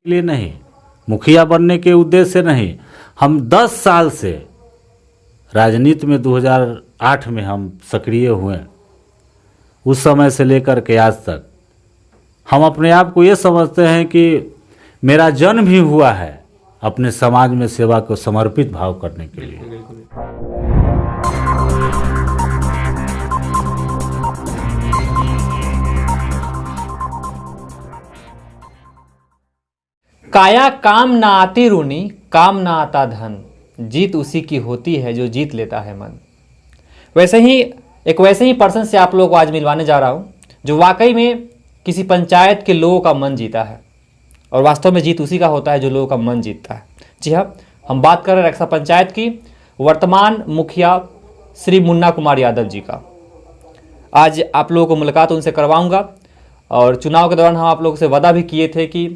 लिए नहीं, मुखिया बनने के उद्देश्य से नहीं। हम 10 साल से राजनीति में 2008 में हम सक्रिय हुए, उस समय से लेकर के आज तक हम अपने आप को ये समझते हैं कि मेरा जन्म ही हुआ है अपने समाज में सेवा को समर्पित भाव करने के लिए। काया काम ना आती रूनी, काम ना आता धन, जीत उसी की होती है जो जीत लेता है मन। वैसे ही पर्सन से आप लोगों को आज मिलवाने जा रहा हूँ जो वाकई में किसी पंचायत के लोगों का मन जीता है, और वास्तव में जीत उसी का होता है जो लोगों का मन जीतता है। जी हाँ, हम बात कर रहे हैं रक्सा पंचायत की वर्तमान मुखिया श्री मुन्ना कुमार यादव जी का। आज आप लोगों को मुलाकात उनसे करवाऊंगा, और चुनाव के दौरान हम आप लोगों से वादा भी किए थे कि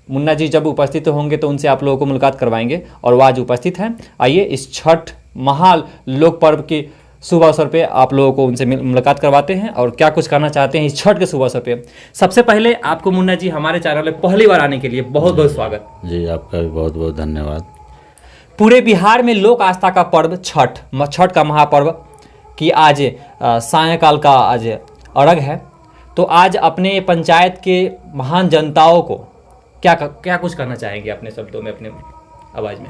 मुन्ना जी जब उपस्थित होंगे तो उनसे आप लोगों को मुलाकात करवाएंगे, और वो आज उपस्थित हैं। आइए इस छठ महालोक पर्व के शुभ अवसर पे आप लोगों को उनसे मुलाकात करवाते हैं और क्या कुछ करना चाहते हैं इस छठ के शुभ अवसर पे। सबसे पहले आपको मुन्ना जी हमारे चैनल में पहली बार आने के लिए बहुत बहुत स्वागत। जी, आपका भी बहुत बहुत धन्यवाद। पूरे बिहार में लोक आस्था का पर्व छठ का महापर्व की आज सायंकाल का आज अर्घ है, तो आज अपने पंचायत के महान जनताओं को क्या कुछ करना चाहेंगे अपने शब्दों में, अपने आवाज़ में?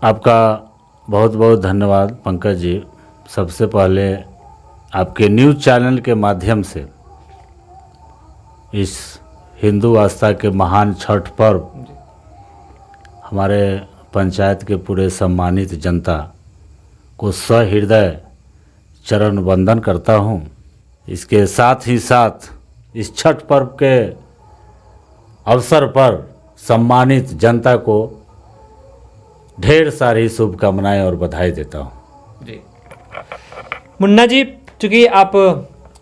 आपका बहुत बहुत धन्यवाद पंकज जी। सबसे पहले आपके न्यूज़ चैनल के माध्यम से इस हिंदू आस्था के महान छठ पर्व हमारे पंचायत के पूरे सम्मानित जनता को सहृदय चरण वंदन करता हूँ। इसके साथ ही साथ इस छठ पर्व के अवसर पर सम्मानित जनता को ढेर सारी शुभकामनाएं और बधाई देता हूं। जी मुन्ना जी, चूँकि आप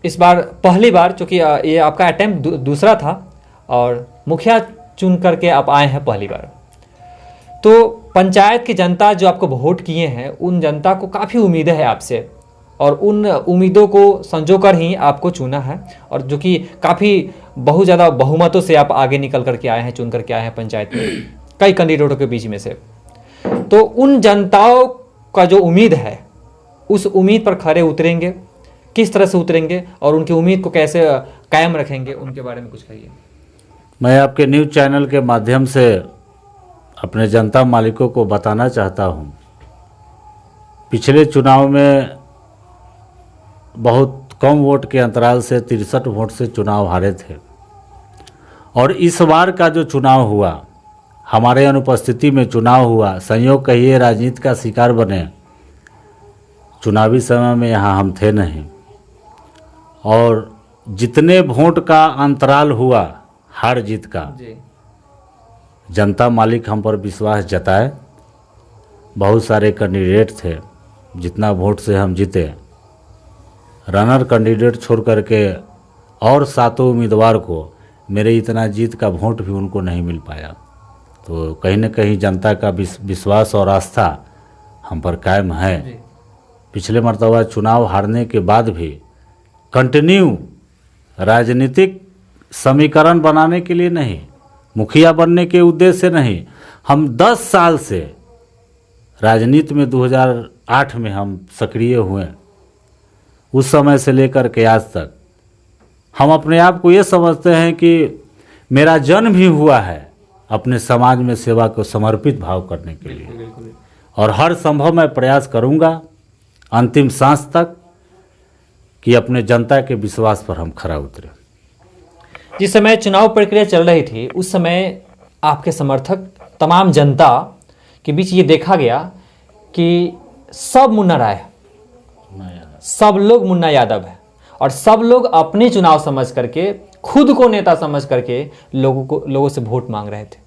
इस बार पहली बार, चूँकि ये आपका अटेम्प्ट दूसरा था और मुखिया चुन करके आप आए हैं पहली बार, तो पंचायत की जनता जो आपको वोट किए हैं उन जनता को काफ़ी उम्मीदें हैं आपसे, और उन उम्मीदों को संजोकर ही आपको चुना है, और जो कि काफ़ी बहुत ज़्यादा बहुमतों से आप आगे निकल करके आए हैं, चुन करके आए हैं पंचायत में कई कैंडिडेटों के बीच में से। तो उन जनताओं का जो उम्मीद है उस उम्मीद पर खरे उतरेंगे, किस तरह से उतरेंगे और उनकी उम्मीद को कैसे कायम रखेंगे, उनके बारे में कुछ कहिए। मैं आपके न्यूज़ चैनल के माध्यम से अपने जनता मालिकों को बताना चाहता हूँ, पिछले चुनाव में बहुत कम वोट के अंतराल से 63 वोट से चुनाव हारे थे, और इस बार का जो चुनाव हुआ, हमारे अनुपस्थिति में चुनाव हुआ, संयोग कहिए राजनीति का शिकार बने। चुनावी समय में यहाँ हम थे नहीं, और जितने वोट का अंतराल हुआ हार जीत का, जनता मालिक हम पर विश्वास जताए। बहुत सारे कैंडिडेट थे, जितना वोट से हम जीते, रनर कैंडिडेट छोड़ करके और 7 उम्मीदवार को मेरे इतना जीत का वोट भी उनको नहीं मिल पाया। तो कहीं न कहीं जनता का विश्वास और आस्था हम पर कायम है। पिछले मर्तबा चुनाव हारने के बाद भी कंटिन्यू राजनीतिक समीकरण बनाने के लिए नहीं, मुखिया बनने के उद्देश्य से नहीं, हम 10 साल से राजनीति में 2008 में हम सक्रिय हुए, उस समय से लेकर के आज तक हम अपने आप को ये समझते हैं कि मेरा जन्म ही हुआ है अपने समाज में सेवा को समर्पित भाव करने के लिए, और हर संभव मैं प्रयास करूंगा अंतिम सांस तक कि अपने जनता के विश्वास पर हम खरा उतरे। जिस समय चुनाव प्रक्रिया चल रही थी उस समय आपके समर्थक तमाम जनता के बीच ये देखा गया कि सब मुन्ना राय, सब लोग मुन्ना यादव है, और सब लोग अपने चुनाव समझ करके, खुद को नेता समझ करके लोगों से वोट मांग रहे थे।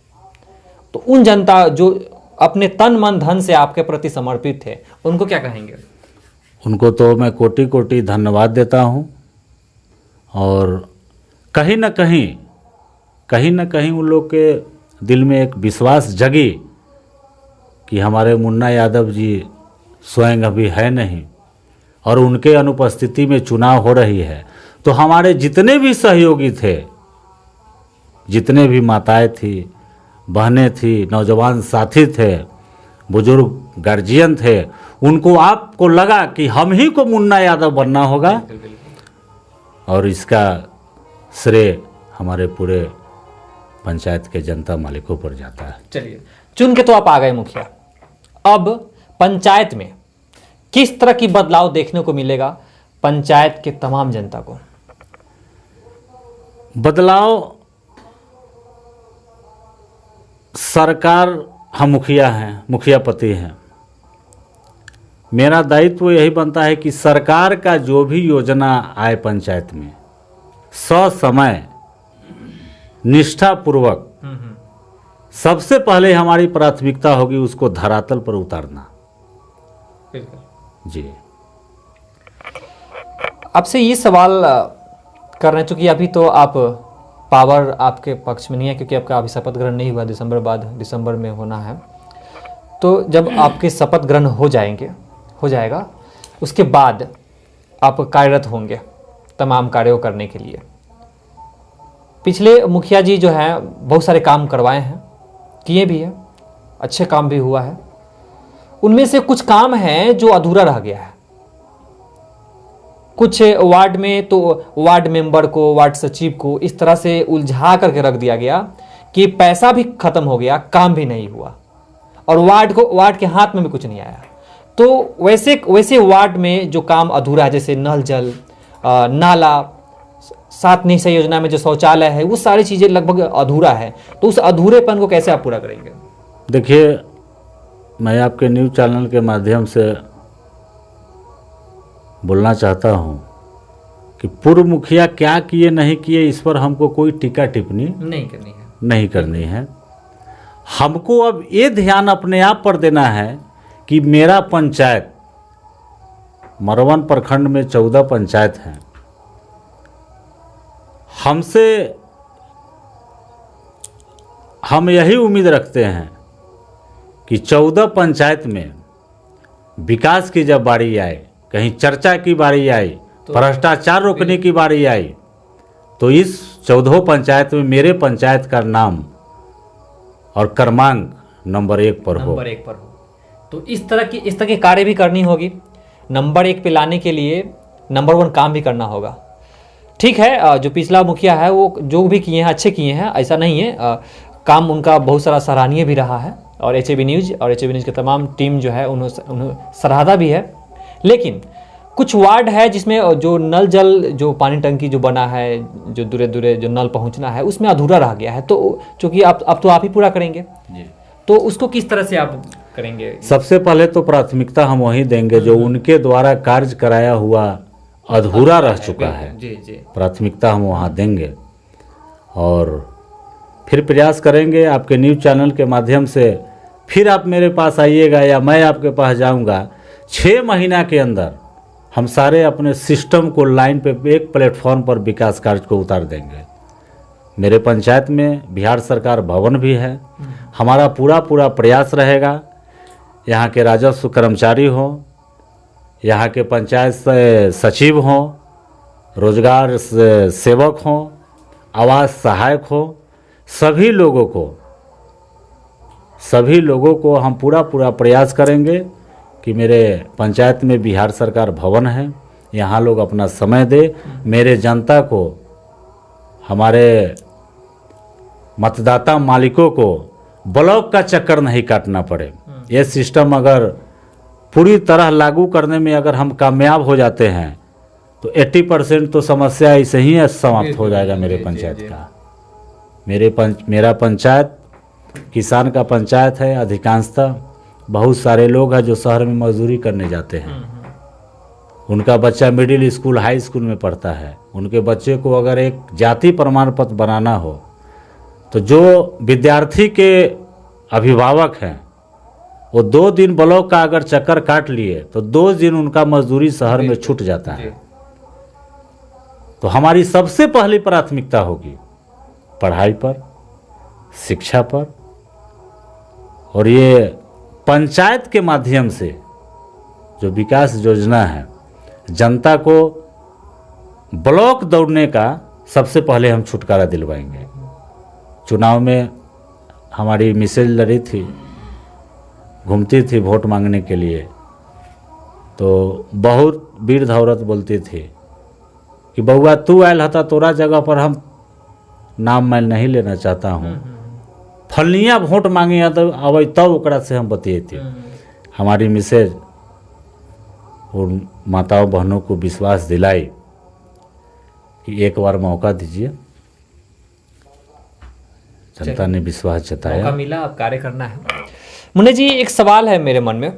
तो उन जनता जो अपने तन मन धन से आपके प्रति समर्पित थे, उनको क्या कहेंगे? उनको तो मैं कोटि कोटि धन्यवाद देता हूं, और कहीं न कहीं उन लोग के दिल में एक विश्वास जगी कि हमारे मुन्ना यादव जी स्वयं अभी है नहीं, और उनके अनुपस्थिति में चुनाव हो रही है, तो हमारे जितने भी सहयोगी थे जितने भी माताएं थी, बहनें थी, नौजवान साथी थे, बुजुर्ग गार्जियन थे, उनको आपको लगा कि हम ही को मुन्ना यादव बनना होगा और इसका श्रेय हमारे पूरे पंचायत के जनता मालिकों पर जाता है। चलिए, चुन के तो आप आ गए मुखिया, अब पंचायत में किस तरह की बदलाव देखने को मिलेगा पंचायत के तमाम जनता को? बदलाव सरकार, हम मुखिया हैं, मुखियापति हैं, मेरा दायित्व यही बनता है कि सरकार का जो भी योजना आए पंचायत में ससमय निष्ठापूर्वक सबसे पहले हमारी प्राथमिकता होगी उसको धरातल पर उतारना। जी, आपसे ये सवाल कर रहे हैं, चूंकि अभी तो आप पावर आपके पक्ष में नहीं है क्योंकि आपका अभी शपथ ग्रहण नहीं हुआ, दिसंबर में होना है। तो जब आपके शपथ ग्रहण हो जाएगा उसके बाद आप कार्यरत होंगे तमाम कार्यों करने के लिए। पिछले मुखिया जी जो हैं बहुत सारे काम करवाए हैं, किए भी हैं, अच्छे काम भी हुआ है। उनमें से कुछ काम हैं जो अधूरा रह गया है। कुछ वार्ड में तो वार्ड मेंबर को, वार्ड सचिव को इस तरह से उलझा करके रख दिया गया कि पैसा भी खत्म हो गया, काम भी नहीं हुआ और वार्ड के हाथ में भी कुछ नहीं आया। तो वैसे वार्ड में जो काम अधूरा है, जैसे नल जल, नाला, 7 निश्चय योजना में जो शौचालय है, वो सारी चीजें लगभग अधूरा है। तो उस अधूरेपन को कैसे आप पूरा करेंगे? देखिए, मैं आपके न्यूज़ चैनल के माध्यम से बोलना चाहता हूं कि पूर्व मुखिया क्या किए नहीं किए इस पर हमको कोई टीका टिप्पणी नहीं करनी है। हमको अब ये ध्यान अपने आप पर देना है कि मेरा पंचायत, मरवन प्रखंड में 14 पंचायत हैं, हम यही उम्मीद रखते हैं कि 14 पंचायत में विकास की जब बारी आए, कहीं चर्चा की बारी आई, तो भ्रष्टाचार रोकने की बारी आई, तो इस 14 पंचायत में मेरे पंचायत का नाम और क्रमांक नंबर 1 पर हो। तो इस तरह के कार्य भी करनी होगी। नंबर 1 पे लाने के लिए नंबर 1 काम भी करना होगा। ठीक है, जो पिछला मुखिया है वो जो भी किए हैं अच्छे किए हैं, ऐसा नहीं है, काम उनका बहुत सारा सराहनीय भी रहा है और एचएबी न्यूज़ के तमाम टीम जो है उन्होंने सराहा भी है। लेकिन कुछ वार्ड है जिसमें जो नल जल, जो पानी टंकी जो बना है, जो दूरे दूरे जो नल पहुंचना है, उसमें अधूरा रह गया है। तो चूंकि अब तो आप ही पूरा करेंगे जी, तो उसको किस तरह से आप करेंगे? सबसे पहले तो प्राथमिकता हम वही देंगे जो उनके द्वारा कार्य कराया हुआ अधूरा रह चुका है। जी जी, प्राथमिकता हम वहाँ देंगे और फिर प्रयास करेंगे आपके न्यूज़ चैनल के माध्यम से। फिर आप मेरे पास आइएगा या मैं आपके पास जाऊंगा, 6 महीना के अंदर हम सारे अपने सिस्टम को लाइन पे एक प्लेटफॉर्म पर विकास कार्य को उतार देंगे। मेरे पंचायत में बिहार सरकार भवन भी है। हमारा पूरा प्रयास रहेगा, यहाँ के राजस्व कर्मचारी हों, यहाँ के पंचायत सचिव हों, रोजगार सेवक हों, आवास सहायक हों, सभी लोगों को हम पूरा प्रयास करेंगे कि मेरे पंचायत में बिहार सरकार भवन है, यहाँ लोग अपना समय दे, मेरे जनता को, हमारे मतदाता मालिकों को ब्लॉक का चक्कर नहीं काटना पड़े। ये सिस्टम अगर पूरी तरह लागू करने में अगर हम कामयाब हो जाते हैं तो 80% तो समस्या ऐसे ही समाप्त हो जाएगा मेरे पंचायत का। मेरा पंचायत किसान का पंचायत है। अधिकांशतः बहुत सारे लोग हैं जो शहर में मजदूरी करने जाते हैं, उनका बच्चा मिडिल स्कूल, हाई स्कूल में पढ़ता है। उनके बच्चे को अगर एक जाति प्रमाण पत्र बनाना हो तो जो विद्यार्थी के अभिभावक हैं वो 2 दिन ब्लॉक का अगर चक्कर काट लिए तो 2 दिन उनका मजदूरी शहर में छूट जाता है। तो हमारी सबसे पहली प्राथमिकता होगी पढ़ाई पर, शिक्षा पर, और ये पंचायत के माध्यम से जो विकास योजना है, जनता को ब्लॉक दौड़ने का सबसे पहले हम छुटकारा दिलवाएंगे। चुनाव में हमारी मिसेज लड़ी थी, घूमती थी वोट मांगने के लिए, तो बहुत वृद्ध औरत बोलती थी कि बउआ तू आयल हता, तोरा जगह पर हम नाम मैं नहीं लेना चाहता हूँ, फलनिया वोट मांगे तो अब तब ओकरा से हम बतिएती। हमारी मिसेज उन माताओं बहनों को विश्वास दिलाई कि एक बार मौका दीजिए। जनता ने विश्वास जताया, मौका मिला, अब कार्य करना है। मुन्ने जी, एक सवाल है मेरे मन में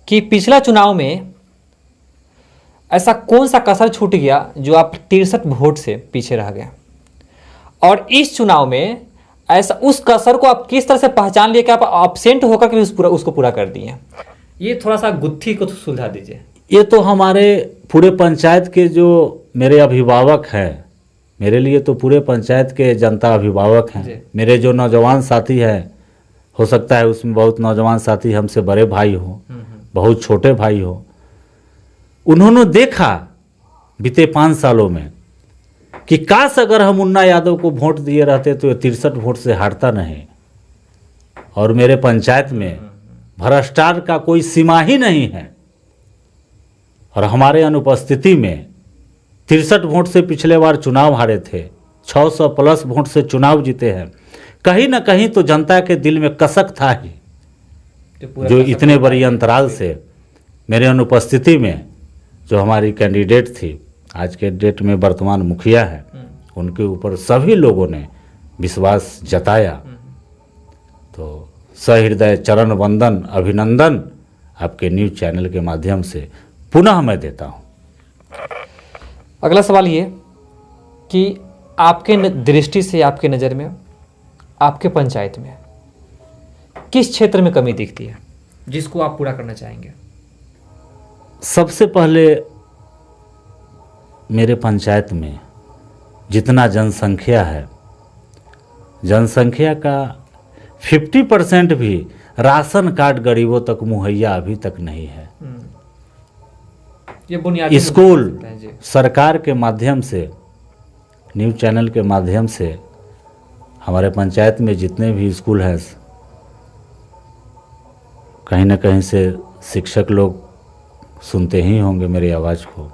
कि पिछला चुनाव में ऐसा कौन सा कसर छूट गया जो आप 63 वोट से पीछे रह गए, और इस चुनाव में ऐसा उस कसर को आप किस तरह से पहचान लिए कि आप एब्सेंट होकर के उसको पूरा कर दिए? ये थोड़ा सा गुत्थी को सुलझा दीजिए। ये तो हमारे पूरे पंचायत के जो मेरे अभिभावक हैं, मेरे लिए तो पूरे पंचायत के जनता अभिभावक हैं। मेरे जो नौजवान साथी हैं, हो सकता है उसमें बहुत नौजवान साथी हमसे बड़े भाई हो, बहुत छोटे भाई हो, उन्होंने देखा बीते 5 सालों में कि काश अगर हम मुन्ना यादव को वोट दिए रहते तो 63 वोट से हारता नहीं। और मेरे पंचायत में भ्रष्टाचार का कोई सीमा ही नहीं है, और हमारे अनुपस्थिति में 63 वोट से पिछले बार चुनाव हारे थे, 600 प्लस वोट से चुनाव जीते हैं। कहीं ना कहीं तो जनता के दिल में कसक था ही, जो इतने बड़ी अंतराल से मेरे अनुपस्थिति में जो हमारी कैंडिडेट थी, आज के डेट में वर्तमान मुखिया है, उनके ऊपर सभी लोगों ने विश्वास जताया। तो सहृदय चरण वंदन, अभिनंदन आपके न्यूज़ चैनल के माध्यम से पुनः मैं देता हूँ। अगला सवाल ये कि आपके दृष्टि से, आपके नज़र में, आपके पंचायत में किस क्षेत्र में कमी दिखती है जिसको आप पूरा करना चाहेंगे? सबसे पहले मेरे पंचायत में जितना जनसंख्या है, जनसंख्या का 50% भी राशन कार्ड गरीबों तक मुहैया अभी तक नहीं है। ये बुनियादी स्कूल सरकार के माध्यम से, न्यूज़ चैनल के माध्यम से हमारे पंचायत में जितने भी स्कूल हैं, कहीं ना कहीं से शिक्षक लोग सुनते ही होंगे मेरी आवाज़ को।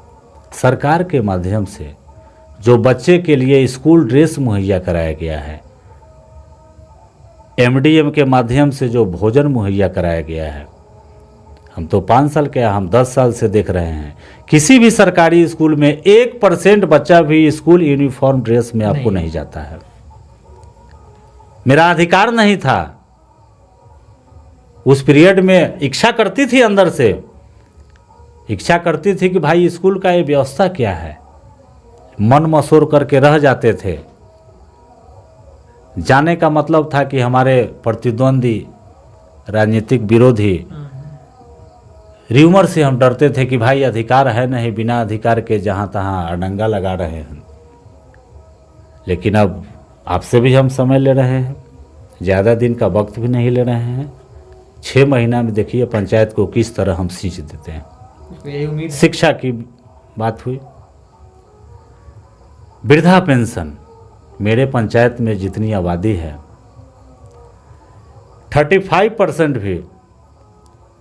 सरकार के माध्यम से जो बच्चे के लिए स्कूल ड्रेस मुहैया कराया गया है, एमडीएम के माध्यम से जो भोजन मुहैया कराया गया है, हम तो 5 साल के, हम 10 साल से देख रहे हैं किसी भी सरकारी स्कूल में 1% बच्चा भी स्कूल यूनिफॉर्म ड्रेस में आपको नहीं जाता है। मेरा अधिकार नहीं था, उस पीरियड में इच्छा करती थी, अंदर से इच्छा करती थी कि भाई स्कूल का ये व्यवस्था क्या है, मन मसोर करके रह जाते थे। जाने का मतलब था कि हमारे प्रतिद्वंदी, राजनीतिक विरोधी, र्यूमर से हम डरते थे कि भाई अधिकार है नहीं, बिना अधिकार के जहाँ तहाँ अडंगा लगा रहे हैं। लेकिन अब आपसे भी हम समय ले रहे हैं, ज़्यादा दिन का वक्त भी नहीं ले रहे हैं। 6 महीना में देखिए पंचायत को किस तरह हम सींच देते हैं। शिक्षा की बात हुई, वृद्धा पेंशन, मेरे पंचायत में जितनी आबादी है 35% भी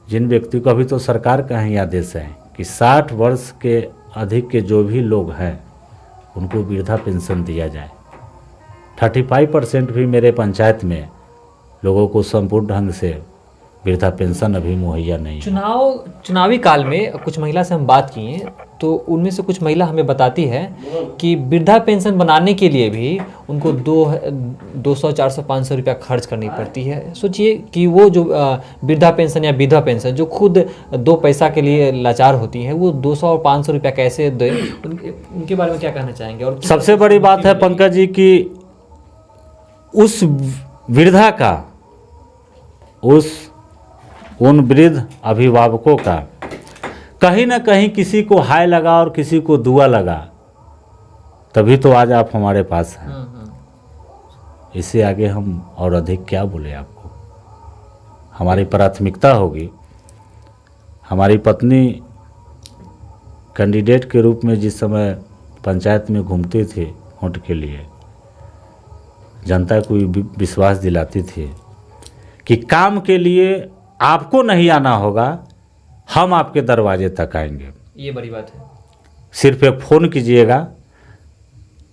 जिन व्यक्ति को, अभी तो सरकार का ही आदेश है कि 60 वर्ष के अधिक के जो भी लोग हैं उनको वृद्धा पेंशन दिया जाए। 35% भी मेरे पंचायत में लोगों को संपूर्ण ढंग से वृद्धा पेंशन अभी मुहैया नहीं है। चुनावी काल में कुछ महिला से हम बात किए तो उनमें से कुछ महिला हमें बताती है कि वृद्धा पेंशन बनाने के लिए भी उनको 200, 400, 500 रुपया खर्च करनी पड़ती है। सोचिए कि वो जो वृद्धा पेंशन या विधवा पेंशन जो खुद 2 पैसा के लिए लाचार होती है, वो 200 और 500 रुपया कैसे दें, उनके बारे में क्या कहना चाहेंगे? और सबसे बड़ी बात है पंकज जी कि उस वृद्धा का, उन वृद्ध अभिभावकों का कहीं ना कहीं किसी को हाय लगा और किसी को दुआ लगा, तभी तो आज आप हमारे पास हैं। इससे आगे हम और अधिक क्या बोले आपको। हमारी प्राथमिकता होगी, हमारी पत्नी कैंडिडेट के रूप में जिस समय पंचायत में घूमती थी वोट के लिए, जनता को विश्वास दिलाती थी कि काम के लिए आपको नहीं आना होगा, हम आपके दरवाजे तक आएंगे। ये बड़ी बात है। सिर्फ एक फ़ोन कीजिएगा,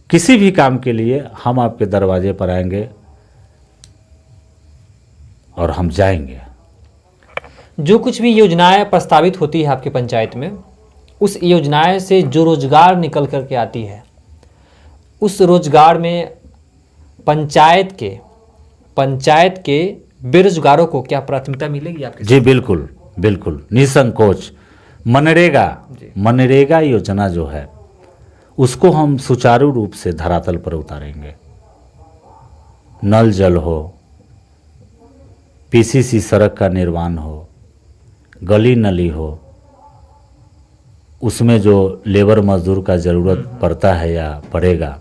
किसी भी काम के लिए हम आपके दरवाजे पर आएंगे और हम जाएंगे। जो कुछ भी योजनाएं प्रस्तावित होती है आपके पंचायत में, उस योजनाएं से जो रोजगार निकल कर के आती है, उस रोजगार में पंचायत के बेरोजगारों को क्या प्राथमिकता मिलेगी आपके? जी बिल्कुल बिल्कुल, निसंकोच। मनरेगा योजना जो है उसको हम सुचारू रूप से धरातल पर उतारेंगे। नल जल हो, पीसीसी सड़क का निर्माण हो, गली नली हो, उसमें जो लेबर मजदूर का ज़रूरत पड़ता है या पड़ेगा,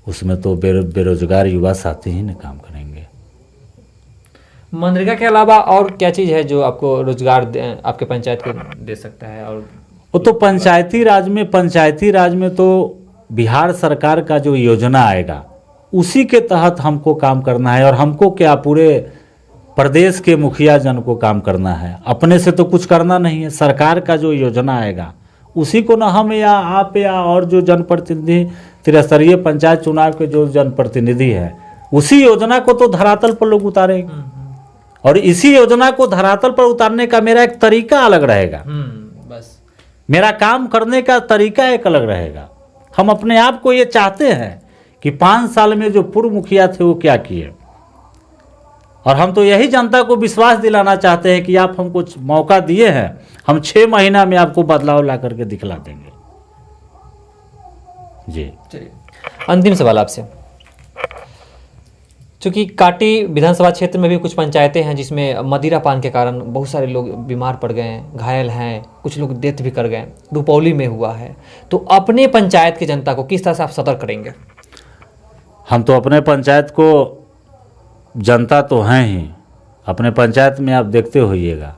उसमें तो बेरोजगार युवा साथी ही न काम करेंगे। मनरेगा के अलावा और क्या चीज़ है जो आपको रोजगार आपके पंचायत को दे सकता है? और वो तो पंचायती राज में तो बिहार सरकार का जो योजना आएगा उसी के तहत हमको काम करना है। और हमको क्या, पूरे प्रदेश के मुखिया जन को काम करना है, अपने से तो कुछ करना नहीं है। सरकार का जो योजना आएगा उसी को ना हम या आप या और जो जनप्रतिनिधि, त्रिस्तरीय पंचायत चुनाव के जो जनप्रतिनिधि है, उसी योजना को तो धरातल पर लोग उतारेंगे। और इसी योजना को धरातल पर उतारने का मेरा एक तरीका अलग रहेगा। बस मेरा काम करने का तरीका एक अलग रहेगा। हम अपने आप को ये चाहते हैं कि 5 साल में जो पूर्व मुखिया थे वो क्या किए, और हम तो यही जनता को विश्वास दिलाना चाहते हैं कि आप हमको मौका दिए हैं, हम 6 महीना में आपको बदलाव ला करके दिखला देंगे। जी चलिए, अंतिम सवाल आपसे। चूँकि काटी विधानसभा क्षेत्र में भी कुछ पंचायतें हैं जिसमें मदिरा पान के कारण बहुत सारे लोग बीमार पड़ गए हैं, घायल हैं, कुछ लोग डेथ भी कर गए। रुपौली में हुआ है, तो अपने पंचायत की जनता को किस तरह से आप सतर्क करेंगे? हम तो अपने पंचायत को, जनता तो हैं ही, अपने पंचायत में आप देखते होइएगा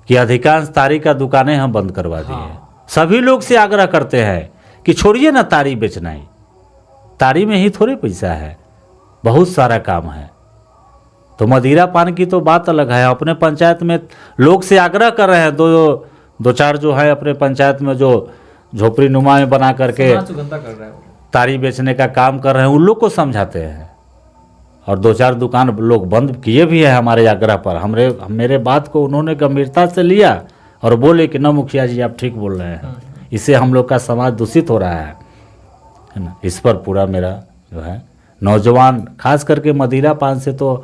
कि अधिकांश तारी का दुकानें हम बंद करवा दी हैं। सभी लोग से आग्रह करते हैं कि छोड़िए ना तारी बेचना ही, तारी में ही थोड़े पैसा है, बहुत सारा काम है। तो मदिरा पान की तो बात अलग है। अपने पंचायत में लोग से आग्रह कर रहे हैं, दो चार जो है अपने पंचायत में जो झोपड़ी नुमा में बना करके तारी बेचने का काम कर रहे हैं, उन लोग को समझाते हैं। और 2-4 दुकान लोग बंद किए भी है हमारे आग्रह पर। मेरे बात को उन्होंने गंभीरता से लिया और बोले कि न मुखिया जी आप ठीक बोल रहे हैं, इससे हम लोग का समाज दूषित हो रहा है ना। इस पर पूरा मेरा जो है, नौजवान खास करके मदिरा पान से तो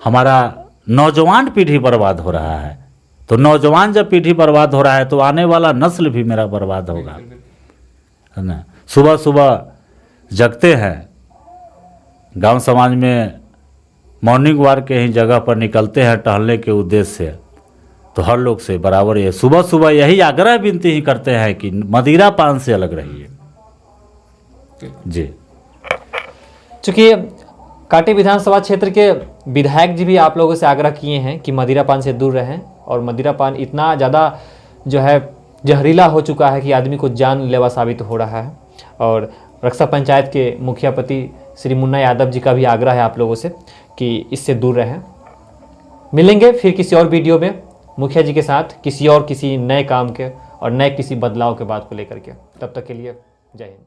हमारा नौजवान पीढ़ी बर्बाद हो रहा है। तो नौजवान जब पीढ़ी बर्बाद हो रहा है तो आने वाला नस्ल भी मेरा बर्बाद होगा, है ना। सुबह सुबह जगते हैं, गांव समाज में मॉर्निंग वॉक के ही जगह पर निकलते हैं टहलने के उद्देश्य से, तो हर लोग से बराबर ये सुबह सुबह यही आग्रह विनती ही करते हैं कि मदिरा पान से अलग रहिए। जी, चूँकि काटी विधानसभा क्षेत्र के विधायक जी भी आप लोगों से आग्रह किए हैं कि मदिरा पान से दूर रहें, और मदिरा पान इतना ज़्यादा जो है जहरीला हो चुका है कि आदमी को जानलेवा साबित हो रहा है। और रक्षा पंचायत के मुखियापति श्री मुन्ना यादव जी का भी आग्रह है आप लोगों से कि इससे दूर रहें। मिलेंगे फिर किसी और वीडियो में मुखिया जी के साथ, किसी नए काम के और नए किसी बदलाव के बात को लेकर के। तब तक के लिए जय हिंद।